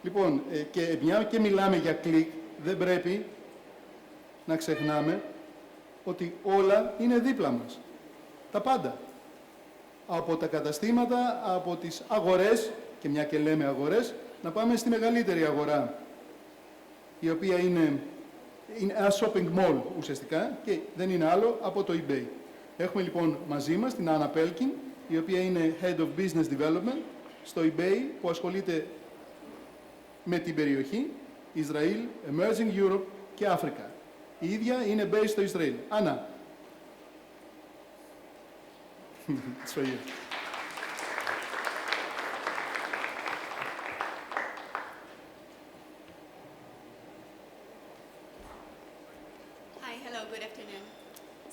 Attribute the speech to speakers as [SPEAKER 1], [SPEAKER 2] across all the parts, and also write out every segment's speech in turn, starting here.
[SPEAKER 1] Λοιπόν, και μια και μιλάμε για κλικ, δεν πρέπει να ξεχνάμε ότι όλα είναι δίπλα μας. Τα πάντα. Από τα καταστήματα, από τις αγορές, και μια και λέμε αγορές, να πάμε στη μεγαλύτερη αγορά, η οποία είναι ένα shopping mall ουσιαστικά και δεν είναι άλλο από το eBay. Έχουμε λοιπόν μαζί μας την Anna Pelkin, η οποία είναι Head of Business Development στο eBay, που ασχολείται με την περιοχή Ισραήλ, Emerging Europe και Αφρικα. Η ίδια είναι based στο Ισραήλ. Άννα. It's for you.
[SPEAKER 2] Hi, hello, good afternoon.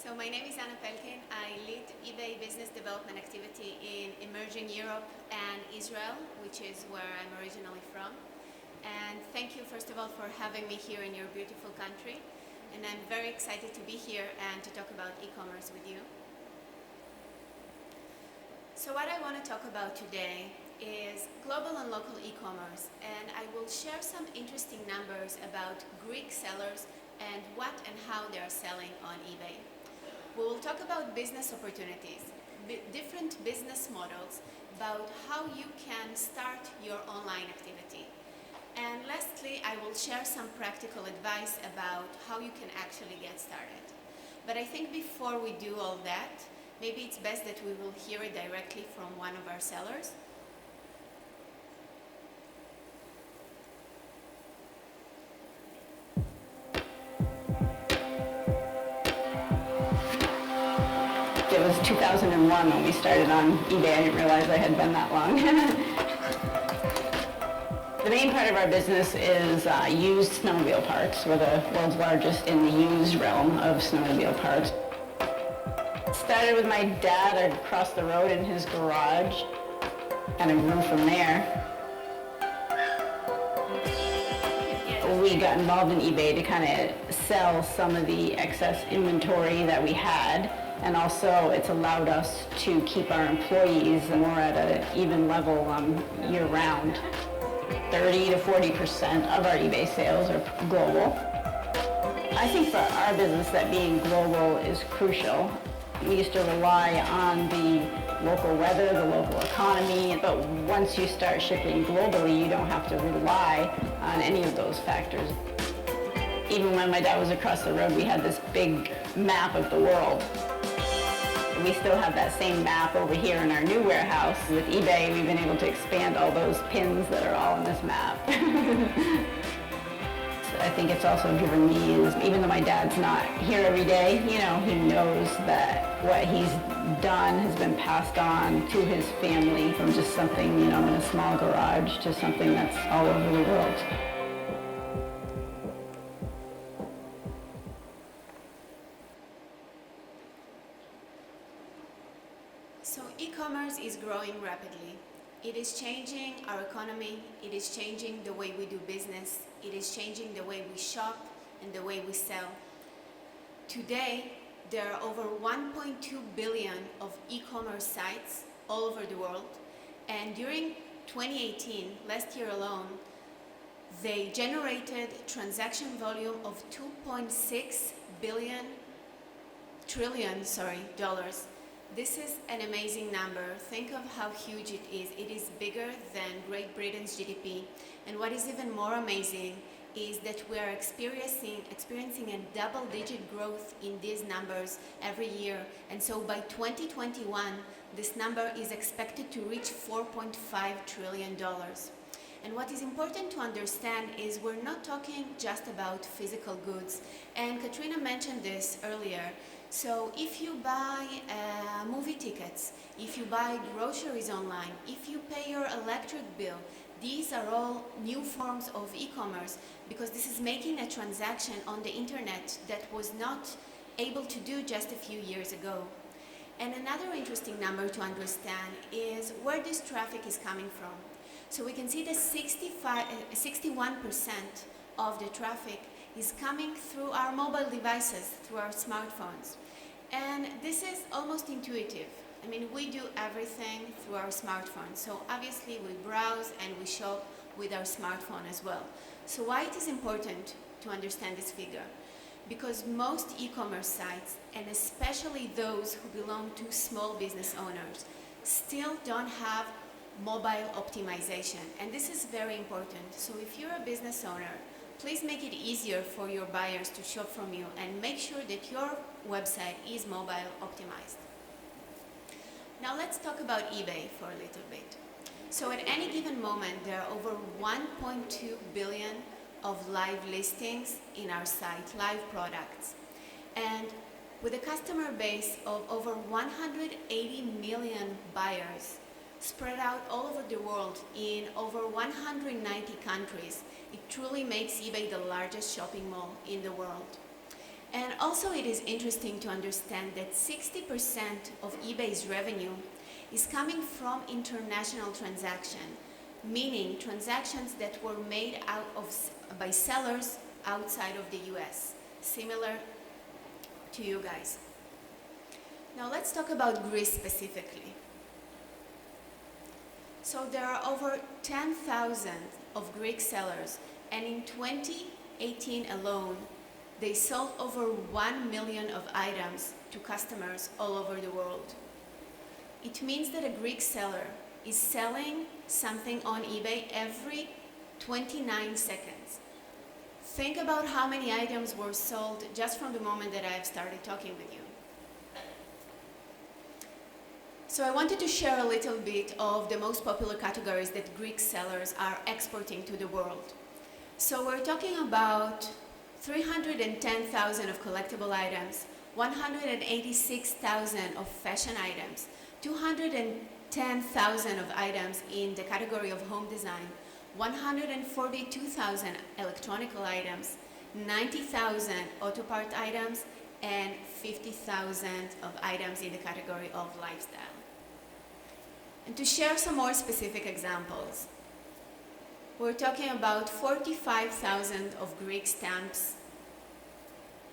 [SPEAKER 2] So my name is Anna Pelkin. I lead eBay business development activity in emerging Europe and Israel, which is where I'm originally from. And thank you, first of all, for having me here in your beautiful country. And I'm very excited to be here and to talk about e-commerce with you. So what I want to talk about today is global and local e-commerce, and I will share some interesting numbers about Greek sellers and what and how they are selling on eBay. We will talk about business opportunities, different business models, about how you can start your online activity. And lastly, I will share some practical advice about how you can actually get started. But I think before we do all that, maybe it's best that we will hear it directly from one of our sellers.
[SPEAKER 3] It was 2001 when we started on eBay. I didn't realize I had been that long. The main part of our business is used snowmobile parts. We're the world's largest in the used realm of snowmobile parts. Started with my dad across the road in his garage, and it grew from there. We got involved in eBay to kind of sell some of the excess inventory that we had, and also it's allowed us to keep our employees more at an even level year-round. 30 to 40% of our eBay sales are global. I think for our business that being global is crucial. We used to rely on the local weather, the local economy, but once you start shipping globally, you don't have to rely on any of those factors. Even when my dad was across the road, we had this big map of the world. We still have that same map over here in our new warehouse. With eBay, we've been able to expand all those pins that are all in this map. I think it's also given me is, even though my dad's not here every day, you know, he knows that what he's done has been passed on to his family from just something, you know, in a small garage to something that's all over the world.
[SPEAKER 2] So e-commerce is growing rapidly. It is changing our economy, it is changing the way we do business, it is changing the way we shop and the way we sell. Today, there are over 1.2 billion of e-commerce sites all over the world, and during 2018, last year alone, they generated transaction volume of $2.6 trillion dollars. This is an amazing number. Think of how huge it is. It is bigger than Great Britain's GDP. And what is even more amazing is that we are experiencing a double-digit growth in these numbers every year. And so by 2021, this number is expected to reach $4.5 trillion. And what is important to understand is we're not talking just about physical goods. And Katrina mentioned this earlier. So if you buy movie tickets, if you buy groceries online, if you pay your electric bill, these are all new forms of e-commerce because this is making a transaction on the internet that was not able to do just a few years ago. And another interesting number to understand is where this traffic is coming from. So we can see that 61% of the traffic is coming through our mobile devices, through our smartphones. And this is almost intuitive. I mean, we do everything through our smartphones. So obviously we browse and we shop with our smartphone as well. So why it is important to understand this figure? Because most e-commerce sites, and especially those who belong to small business owners, still don't have mobile optimization, and this is very important. So if you're a business owner, please make it easier for your buyers to shop from you and make sure that your website is mobile optimized. Now let's talk about eBay for a little bit. So at any given moment, there are over 1.2 billion of live listings in our site, live products. And with a customer base of over 180 million buyers spread out all over the world in over 190 countries, it truly makes eBay the largest shopping mall in the world. And also it is interesting to understand that 60% of eBay's revenue is coming from international transactions, meaning transactions that were made by sellers outside of the US, similar to you guys. Now let's talk about Greece specifically. So there are over 10,000 of Greek sellers, and in 2018 alone, they sold over 1 million of items to customers all over the world. It means that a Greek seller is selling something on eBay every 29 seconds. Think about how many items were sold just from the moment that I have started talking with you. So I wanted to share a little bit of the most popular categories that Greek sellers are exporting to the world. So we're talking about 310,000 of collectible items, 186,000 of fashion items, 210,000 of items in the category of home design, 142,000 electronical items, 90,000 auto part items, and 50,000 of items in the category of lifestyle. And to share some more specific examples, we're talking about 45,000 of Greek stamps,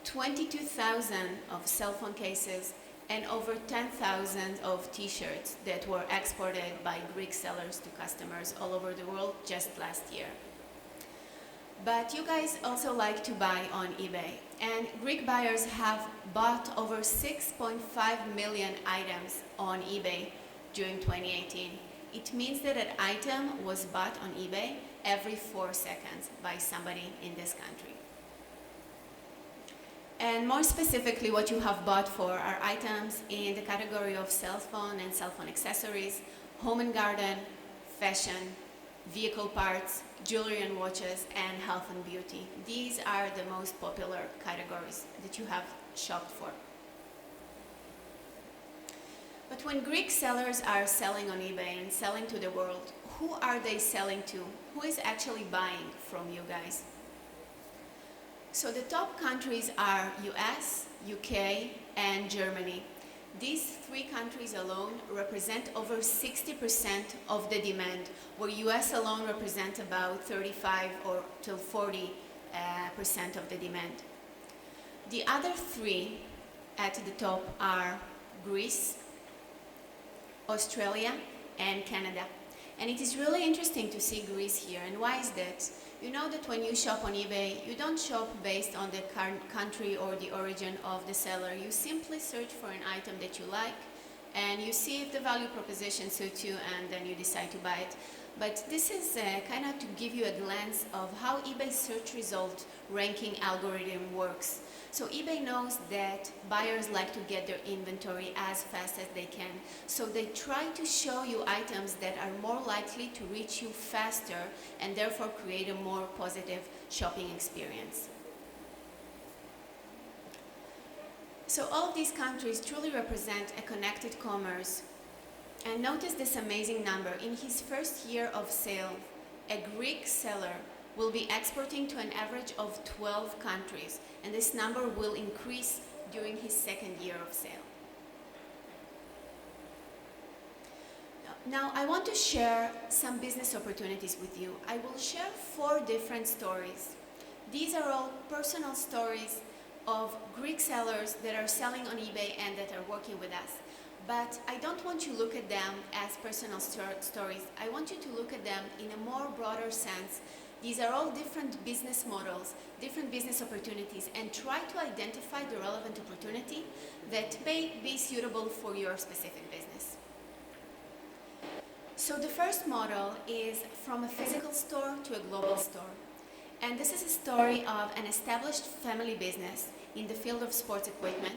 [SPEAKER 2] 22,000 of cell phone cases, and over 10,000 of t-shirts that were exported by Greek sellers to customers all over the world just last year. But you guys also like to buy on eBay, and Greek buyers have bought over 6.5 million items on eBay during 2018. It means that an item was bought on eBay every 4 seconds by somebody in this country. And more specifically, what you have bought for are items in the category of cell phone and cell phone accessories, home and garden, fashion, vehicle parts, jewelry and watches, and health and beauty. These are the most popular categories that you have shopped for. But when Greek sellers are selling on eBay and selling to the world, who are they selling to? Who is actually buying from you guys? So the top countries are US, UK, and Germany. These 3 countries alone represent over 60% of the demand, where US alone represents about 35 or till 40% of the demand. The other 3 at the top are Greece, Australia, and Canada. And it is really interesting to see Greece here. And why is that? You know that when you shop on eBay, you don't shop based on the country or the origin of the seller. You simply search for an item that you like, and you see if the value proposition suits you, and then you decide to buy it. But this is kind of to give you a glance of how eBay's search result ranking algorithm works. So eBay knows that buyers like to get their inventory as fast as they can. So they try to show you items that are more likely to reach you faster and therefore create a more positive shopping experience. So all of these countries truly represent a connected commerce. And notice this amazing number. In his first year of sale, a Greek seller will be exporting to an average of 12 countries, and this number will increase during his second year of sale. Now, I want to share some business opportunities with you. I will share 4 different stories. These are all personal stories of Greek sellers that are selling on eBay and that are working with us. But I don't want you to look at them as personal stories. I want you to look at them in a more broader sense. These are all different business models, different business opportunities, and try to identify the relevant opportunity that may be suitable for your specific business. So the first model is from a physical store to a global store. And this is a story of an established family business in the field of sports equipment,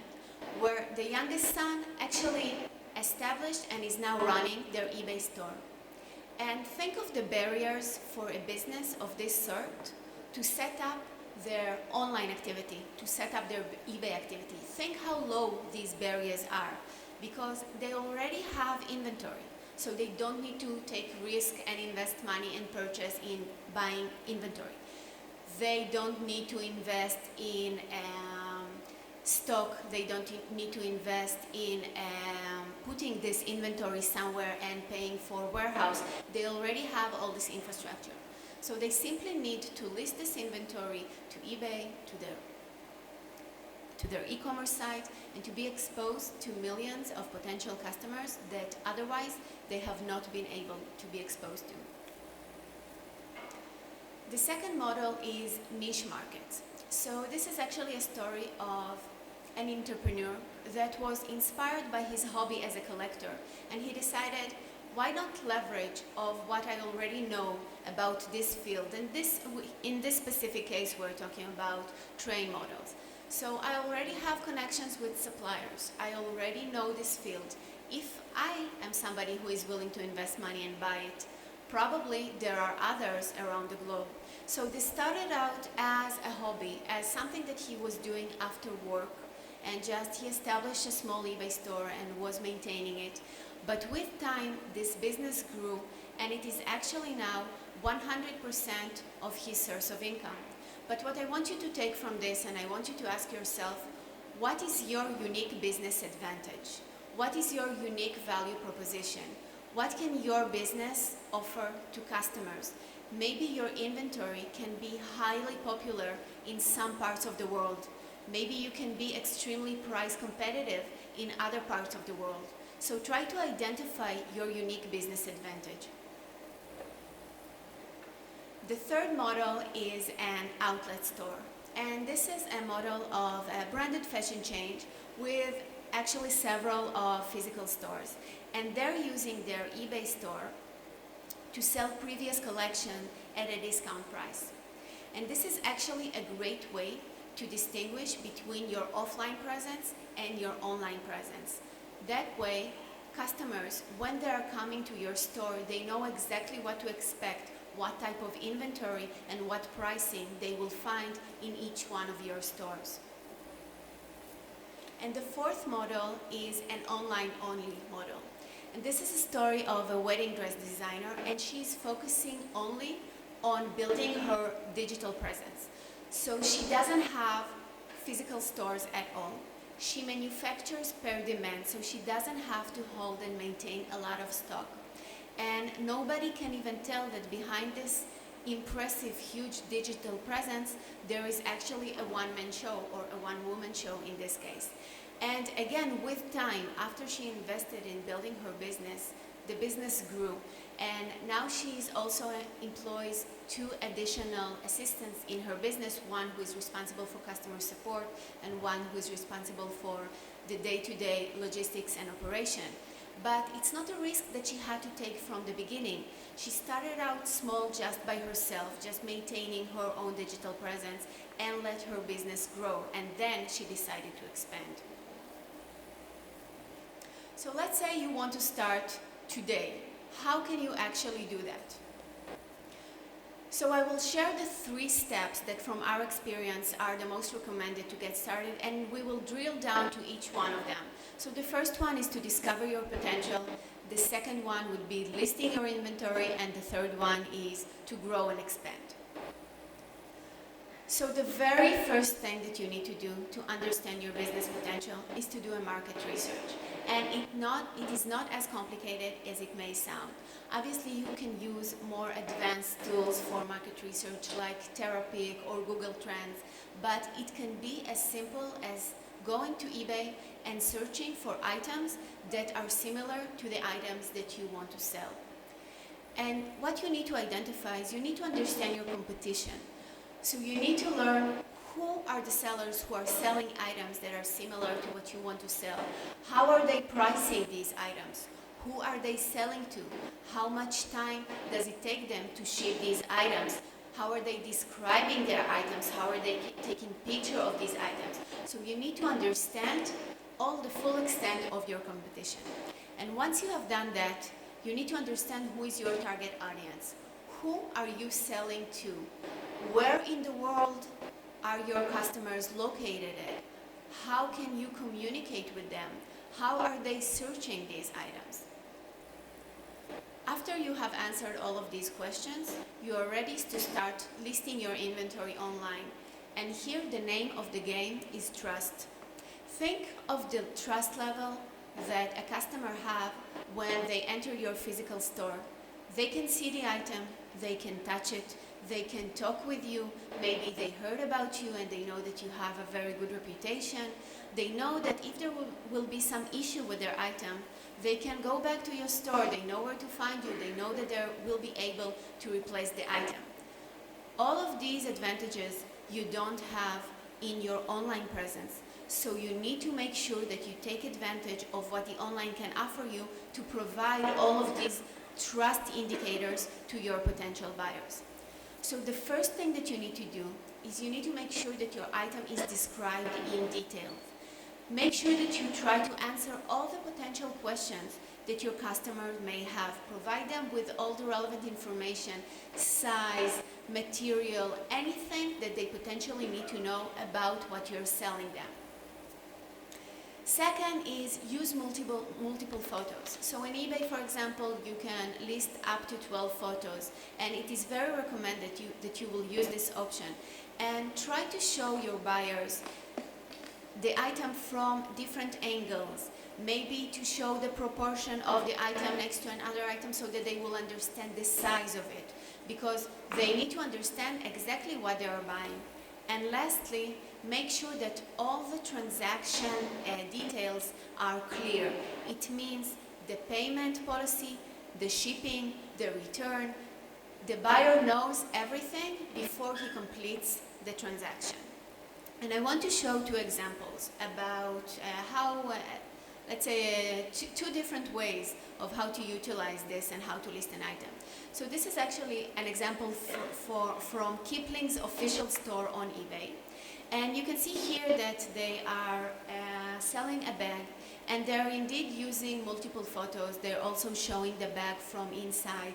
[SPEAKER 2] where the youngest son actually established and is now running their eBay store. And think of the barriers for a business of this sort to set up their online activity, to set up their eBay activity. Think how low these barriers are, because they already have inventory. So they don't need to take risk and invest money and purchase in buying inventory. They don't need to invest in stock. They don't need to invest in putting this inventory somewhere and paying for warehouse. They already have all this infrastructure. So they simply need to list this inventory to eBay, to their e-commerce site, and to be exposed to millions of potential customers that otherwise they have not been able to be exposed to. The second model is niche markets. So this is actually a story of an entrepreneur that was inspired by his hobby as a collector, and he decided, why not leverage of what I already know about this field? And in this specific case, we're talking about train models. So I already have connections with suppliers. I already know this field. If I am somebody who is willing to invest money and buy it, probably there are others around the globe. So this started out as a hobby, as something that he was doing after work, and just he established a small eBay store and was maintaining it. But with time, this business grew, and it is actually now 100% of his source of income. But what I want you to take from this, and I want you to ask yourself, what is your unique business advantage? What is your unique value proposition? What can your business offer to customers? Maybe your inventory can be highly popular in some parts of the world. Maybe you can be extremely price competitive in other parts of the world. So try to identify your unique business advantage. The third model is an outlet store. And this is a model of a branded fashion chain with actually several physical stores. And they're using their eBay store to sell previous collection at a discount price. And this is actually a great way to distinguish between your offline presence and your online presence. That way, customers, when they are coming to your store, they know exactly what to expect, what type of inventory and what pricing they will find in each one of your stores. And the fourth model is an online-only model. And this is a story of a wedding dress designer, and she's focusing only on building her digital presence. So she doesn't have physical stores at all. She manufactures per demand, so she doesn't have to hold and maintain a lot of stock. And nobody can even tell that behind this impressive, huge digital presence, there is actually a one-man show or a one-woman show in this case. And again, with time, after she invested in building her business, the business grew. And now she also employs 2 additional assistants in her business, one who is responsible for customer support and one who is responsible for the day-to-day logistics and operation. But it's not a risk that she had to take from the beginning. She started out small just by herself, just maintaining her own digital presence, and let her business grow. And then she decided to expand. So let's say you want to start today. How can you actually do that? So I will share the 3 steps that from our experience are the most recommended to get started, and we will drill down to each one of them. So the first one is to discover your potential. The second one would be listing your inventory, and the third one is to grow and expand. So the very first thing that you need to do to understand your business potential is to do a market research. And it is not as complicated as it may sound. Obviously, you can use more advanced tools for market research like Terapeak or Google Trends, but it can be as simple as going to eBay and searching for items that are similar to the items that you want to sell. And what you need to identify is you need to understand your competition. So you need to learn who are the sellers who are selling items that are similar to what you want to sell. How are they pricing these items? Who are they selling to? How much time does it take them to ship these items? How are they describing their items? How are they taking picture of these items? So you need to understand all the full extent of your competition. And once you have done that, you need to understand who is your target audience. Who are you selling to? Where in the world are your customers located at? How can you communicate with them? How are they searching these items? After you have answered all of these questions, you are ready to start listing your inventory online. And here the name of the game is trust. Think of the trust level that a customer have when they enter your physical store. They can see the item, they can touch it, they can talk with you, maybe they heard about you and they know that you have a very good reputation. They know that if there will be some issue with their item, they can go back to your store, they know where to find you, they know that they will be able to replace the item. All of these advantages you don't have in your online presence. So you need to make sure that you take advantage of what the online can offer you to provide all of these trust indicators to your potential buyers. So the first thing that you need to do is you need to make sure that your item is described in detail. Make sure that you try to answer all the potential questions that your customer may have. Provide them with all the relevant information, size, material, anything that they potentially need to know about what you're selling them. Second is use multiple photos. So in eBay, for example, you can list up to 12 photos, and it is very recommended that you will use this option. And try to show your buyers the item from different angles, maybe to show the proportion of the item next to another item so that they will understand the size of it, because they need to understand exactly what they are buying. And lastly, make sure that all the transaction details are clear. It means the payment policy, the shipping, the return. The buyer knows everything before he completes the transaction. And I want to show two examples about how, let's say, two different ways of how to utilize this and how to list an item. So this is actually an example from Kipling's official store on eBay. And you can see here that they are selling a bag, and they're indeed using multiple photos. They're also showing the bag from inside.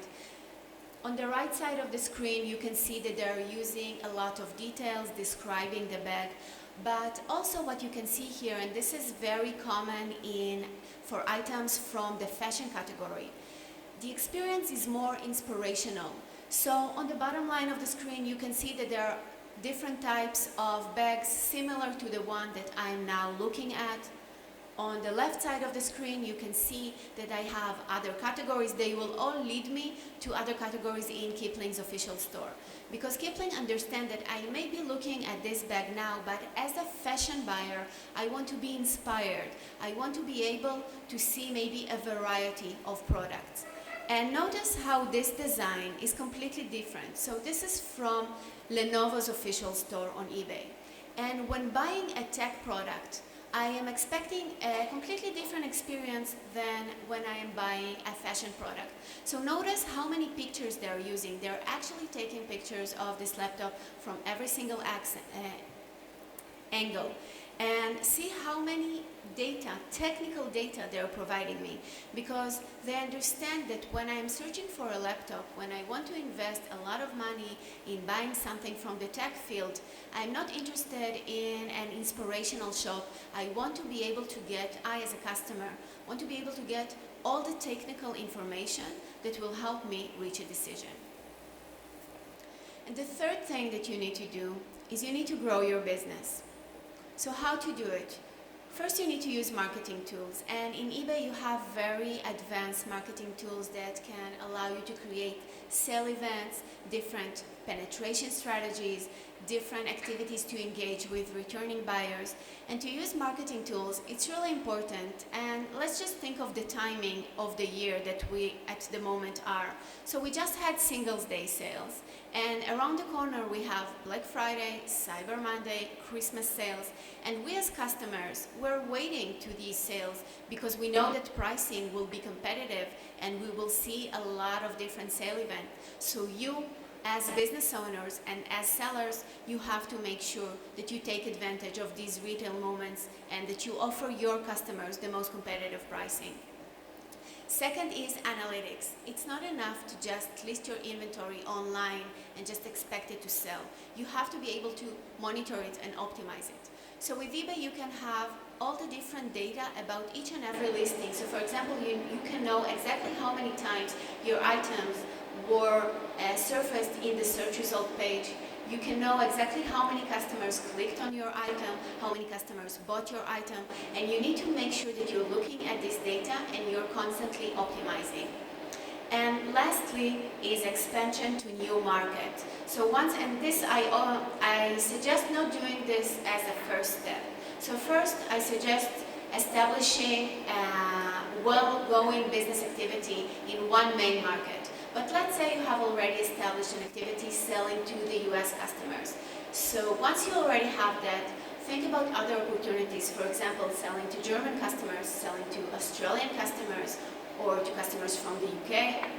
[SPEAKER 2] On the right side of the screen, you can see that they're using a lot of details describing the bag. But also what you can see here, and this is very common for items from the fashion category, the experience is more inspirational. So on the bottom line of the screen, you can see that there are different types of bags similar to the one that I'm now looking at. On the left side of the screen, you can see that I have other categories. They will all lead me to other categories in Kipling's official store. Because Kipling understands that I may be looking at this bag now, but as a fashion buyer, I want to be inspired. I want to be able to see maybe a variety of products. And notice how this design is completely different. So this is from Lenovo's official store on eBay. And when buying a tech product, I am expecting a completely different experience than when I am buying a fashion product. So notice how many pictures they're using. They're actually taking pictures of this laptop from every single angle. And see how many technical data they're providing me, because they understand that when I'm searching for a laptop, when I want to invest a lot of money in buying something from the tech field, I'm not interested in an inspirational shop. I want to be able to as a customer, want to be able to get all the technical information that will help me reach a decision. And the third thing that you need to do is you need to grow your business. So how to do it? First, you need to use marketing tools. And in eBay, you have very advanced marketing tools that can allow you to create sale events, different penetration strategies, different activities to engage with returning buyers, and to use marketing tools. It's really important. And let's just think of the timing of the year that we at the moment are. So we just had Singles Day sales, and around the corner we have Black Friday, Cyber Monday, Christmas sales, and we as customers, we're waiting to these sales because we know that pricing will be competitive and we will see a lot of different sale events. So you, as business owners and as sellers, you have to make sure that you take advantage of these retail moments and that you offer your customers the most competitive pricing. Second is analytics. It's not enough to just list your inventory online and just expect it to sell. You have to be able to monitor it and optimize it. So with eBay, you can have all the different data about each and every listing. So for example, you can know exactly how many times your items were surfaced in the search result page. You can know exactly how many customers clicked on your item, how many customers bought your item, and you need to make sure that you're looking at this data and you're constantly optimizing. And lastly is expansion to new market. So I suggest not doing this as a first step. So first, I suggest establishing a well-going business activity in one main market. But let's say you have already established an activity selling to the US customers. So once you already have that, think about other opportunities. For example, selling to German customers, selling to Australian customers, or to customers from the UK.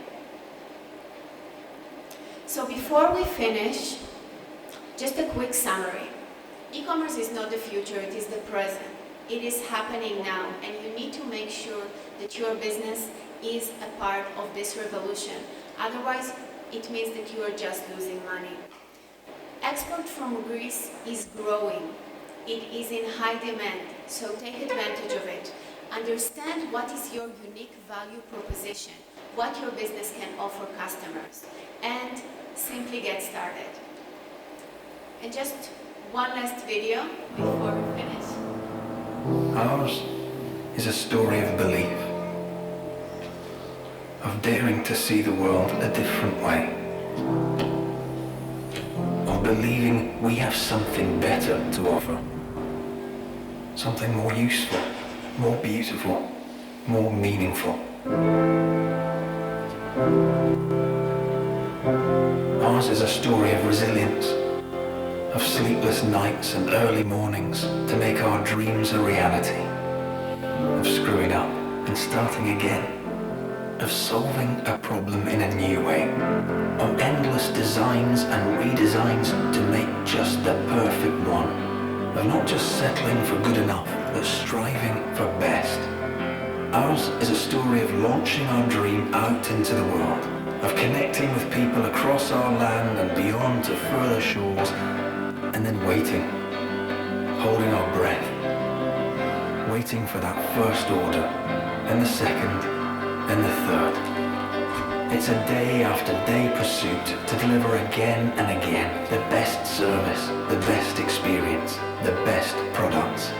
[SPEAKER 2] So before we finish, just a quick summary. E-commerce is not the future, it is the present. It is happening now, and you need to make sure that your business is a part of this revolution. Otherwise, it means that you are just losing money. Export from Greece is growing. It is in high demand, so take advantage of it. Understand what is your unique value proposition, what your business can offer customers, and simply get started. And just one last video before we finish.
[SPEAKER 4] Ours is a story of belief, of daring to see the world a different way, of believing we have something better to offer, something more useful, more beautiful, more meaningful. Ours is a story of resilience, of sleepless nights and early mornings to make our dreams a reality, of screwing up and starting again, of solving a problem in a new way, of endless designs and redesigns to make just the perfect one, of not just settling for good enough, but striving for best. Ours is a story of launching our dream out into the world, of connecting with people across our land and beyond to further shores, and then waiting, holding our breath, waiting for that first order, and the second, and the third. It's a day after day pursuit to deliver again and again the best service, the best experience, the best products.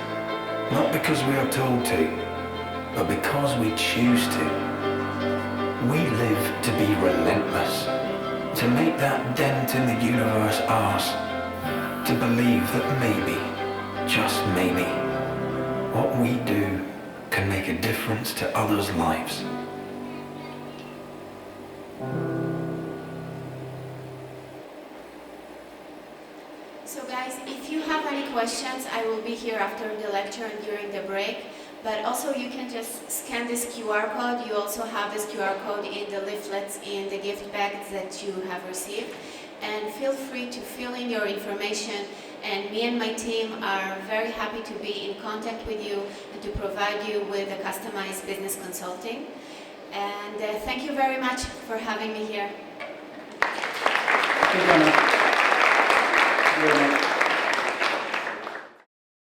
[SPEAKER 4] Not because we are told to, but because we choose to. We live to be relentless, to make that dent in the universe ours, to believe that maybe, just maybe, what we do can make a difference to others' lives.
[SPEAKER 2] So guys, if you have any questions, I will be here after the lecture and during the break. But also you can just scan this QR code. You also have this QR code in the leaflets in the gift bags that you have received. And feel free to fill in your information, and me and my team are very happy to be in contact with you and to provide you with a customized business consulting. And thank you very much for having me here.
[SPEAKER 1] Thank you very much.